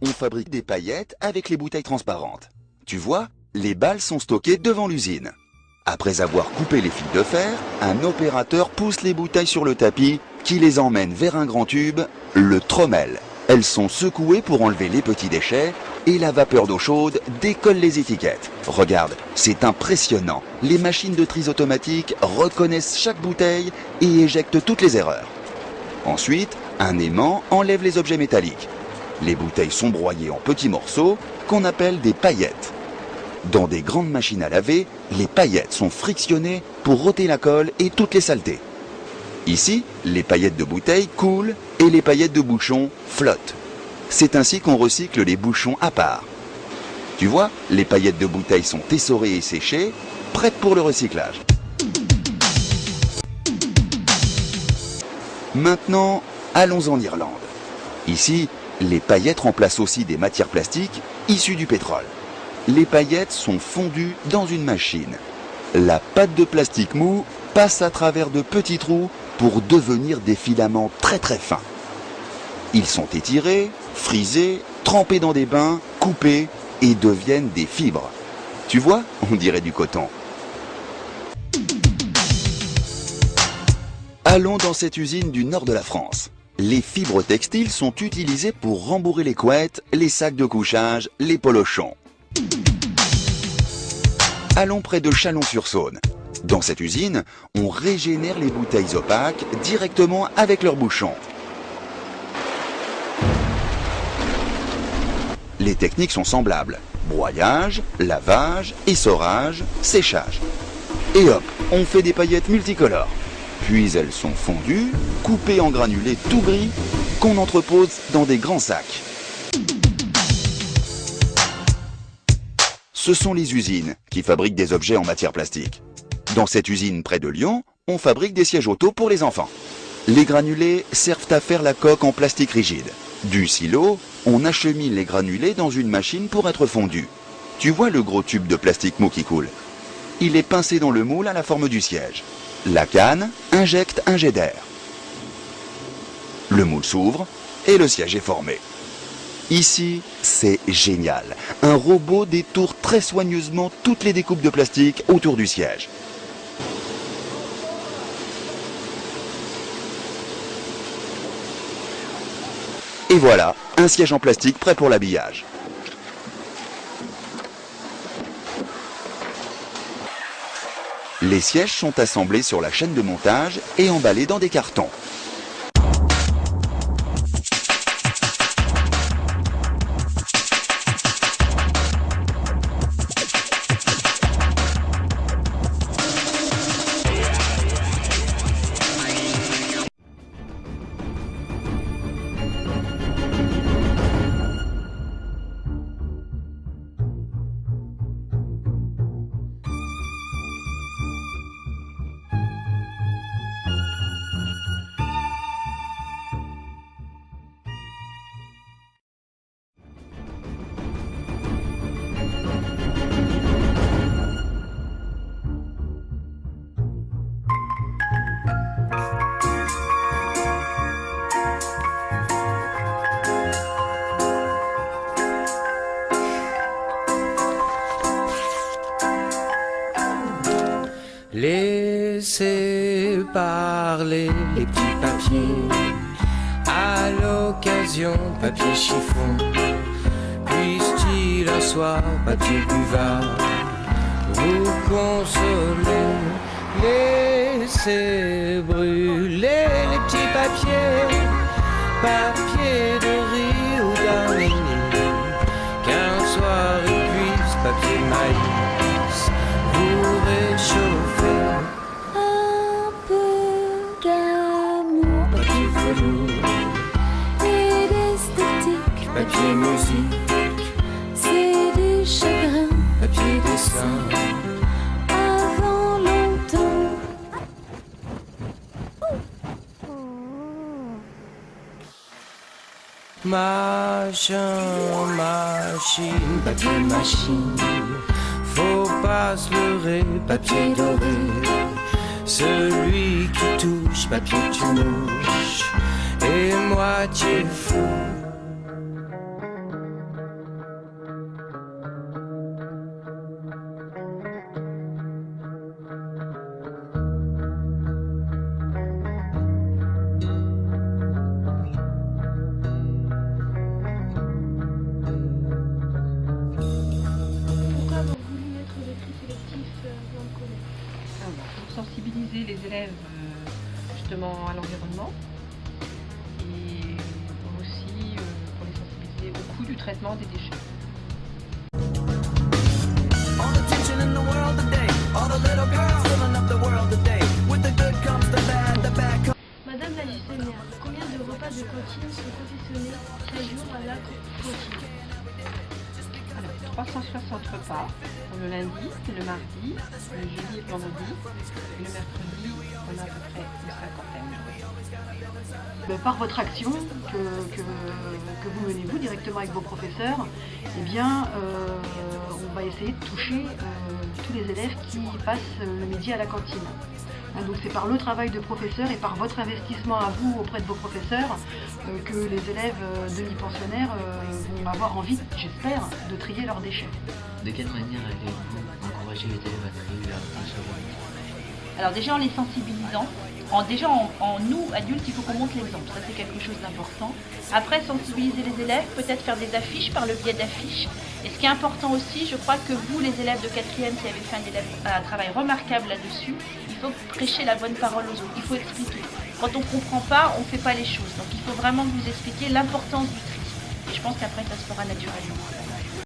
On fabrique des paillettes avec les bouteilles transparentes. Tu vois, les balles sont stockées devant l'usine. Après avoir coupé les fils de fer, un opérateur pousse les bouteilles sur le tapis qui les emmène vers un grand tube, le trommel. Elles sont secouées pour enlever les petits déchets et la vapeur d'eau chaude décolle les étiquettes. Regarde, c'est impressionnant. Les machines de tri automatiques reconnaissent chaque bouteille et éjectent toutes les erreurs. Ensuite, un aimant enlève les objets métalliques. Les bouteilles sont broyées en petits morceaux qu'on appelle des paillettes. Dans des grandes machines à laver, les paillettes sont frictionnées pour ôter la colle et toutes les saletés. Ici, les paillettes de bouteilles coulent et les paillettes de bouchons flottent. C'est ainsi qu'on recycle les bouchons à part. Tu vois, les paillettes de bouteilles sont essorées et séchées, prêtes pour le recyclage. Maintenant, allons en Irlande. Ici, les paillettes remplacent aussi des matières plastiques issues du pétrole. Les paillettes sont fondues dans une machine. La pâte de plastique mou passe à travers de petits trous pour devenir des filaments très très fins. Ils sont étirés, frisés, trempés dans des bains, coupés et deviennent des fibres. Tu vois, on dirait du coton. Allons dans cette usine du nord de la France. Les fibres textiles sont utilisées pour rembourrer les couettes, les sacs de couchage, les polochons. Allons près de Chalon-sur-Saône. Dans cette usine, on régénère les bouteilles opaques directement avec leurs bouchons. Les techniques sont semblables. Broyage, lavage, essorage, séchage. Et hop, on fait des paillettes multicolores. Puis elles sont fondues, coupées en granulés tout gris, qu'on entrepose dans des grands sacs. Ce sont les usines qui fabriquent des objets en matière plastique. Dans cette usine près de Lyon, on fabrique des sièges auto pour les enfants. Les granulés servent à faire la coque en plastique rigide. Du silo, on achemine les granulés dans une machine pour être fondus. Tu vois le gros tube de plastique mou qui coule? Il est pincé dans le moule à la forme du siège. La canne injecte un jet d'air. Le moule s'ouvre et le siège est formé. Ici, c'est génial. Un robot détourne très soigneusement toutes les découpes de plastique autour du siège. Et voilà, un siège en plastique prêt pour l'habillage. Les sièges sont assemblés sur la chaîne de montage et emballés dans des cartons. parler les petits papiers. À l'occasion, papier chiffon. Puisse-t-il un soir, papier buvard, vous consoler? Laissez brûler les petits papiers, papier de riz ou d'araignée, qu'un soir il puisse, papier maïs, vous réchauffer. Un peu d'amour, Papier velours, et d'esthétique, papier musique, c'est du chagrin papier dessin. avant longtemps. Machin, machine, papier machine, faut pas se leurrer, papier doré, celui qui touche, papier tu mouches, et moitié fou. Pourquoi avoir voulu mettre le tri sélectif dans le collège? Pour sensibiliser les élèves justement à l'environnement et aussi pour les sensibiliser au coût du traitement des déchets. All the tension in the world today. All the little girls filling up the world today. With the good comes the bad comes. Madame la gestionnaire, combien de repas de cantine sont confectionnés chaque jour à la cantine? Alors, 360 repas pour le lundi, le mardi, le jeudi et le vendredi. Et le mercredi, on a à peu près une cinquantaine. Par votre action que vous menez vous directement avec vos professeurs, eh bien, on va essayer de toucher tous les élèves qui passent le midi à la cantine. Donc c'est par le travail de professeurs et par votre investissement à vous auprès de vos professeurs que les élèves demi-pensionnaires vont avoir envie, j'espère, de trier leurs déchets. De quelle manière allez-vous encourager les élèves à trier leurs déchets? Alors déjà en les sensibilisant, en nous, adultes, il faut qu'on montre l'exemple, ça c'est quelque chose d'important. Après, sensibiliser les élèves, peut-être faire des affiches par le biais d'affiches. Et ce qui est important aussi, je crois que vous, les élèves de 4e qui avez fait un travail remarquable là-dessus, il faut prêcher la bonne parole aux autres, il faut expliquer. Quand on ne comprend pas, on ne fait pas les choses. Donc il faut vraiment que vous expliquiez l'importance du tri. Et je pense qu'après, ça se fera naturellement.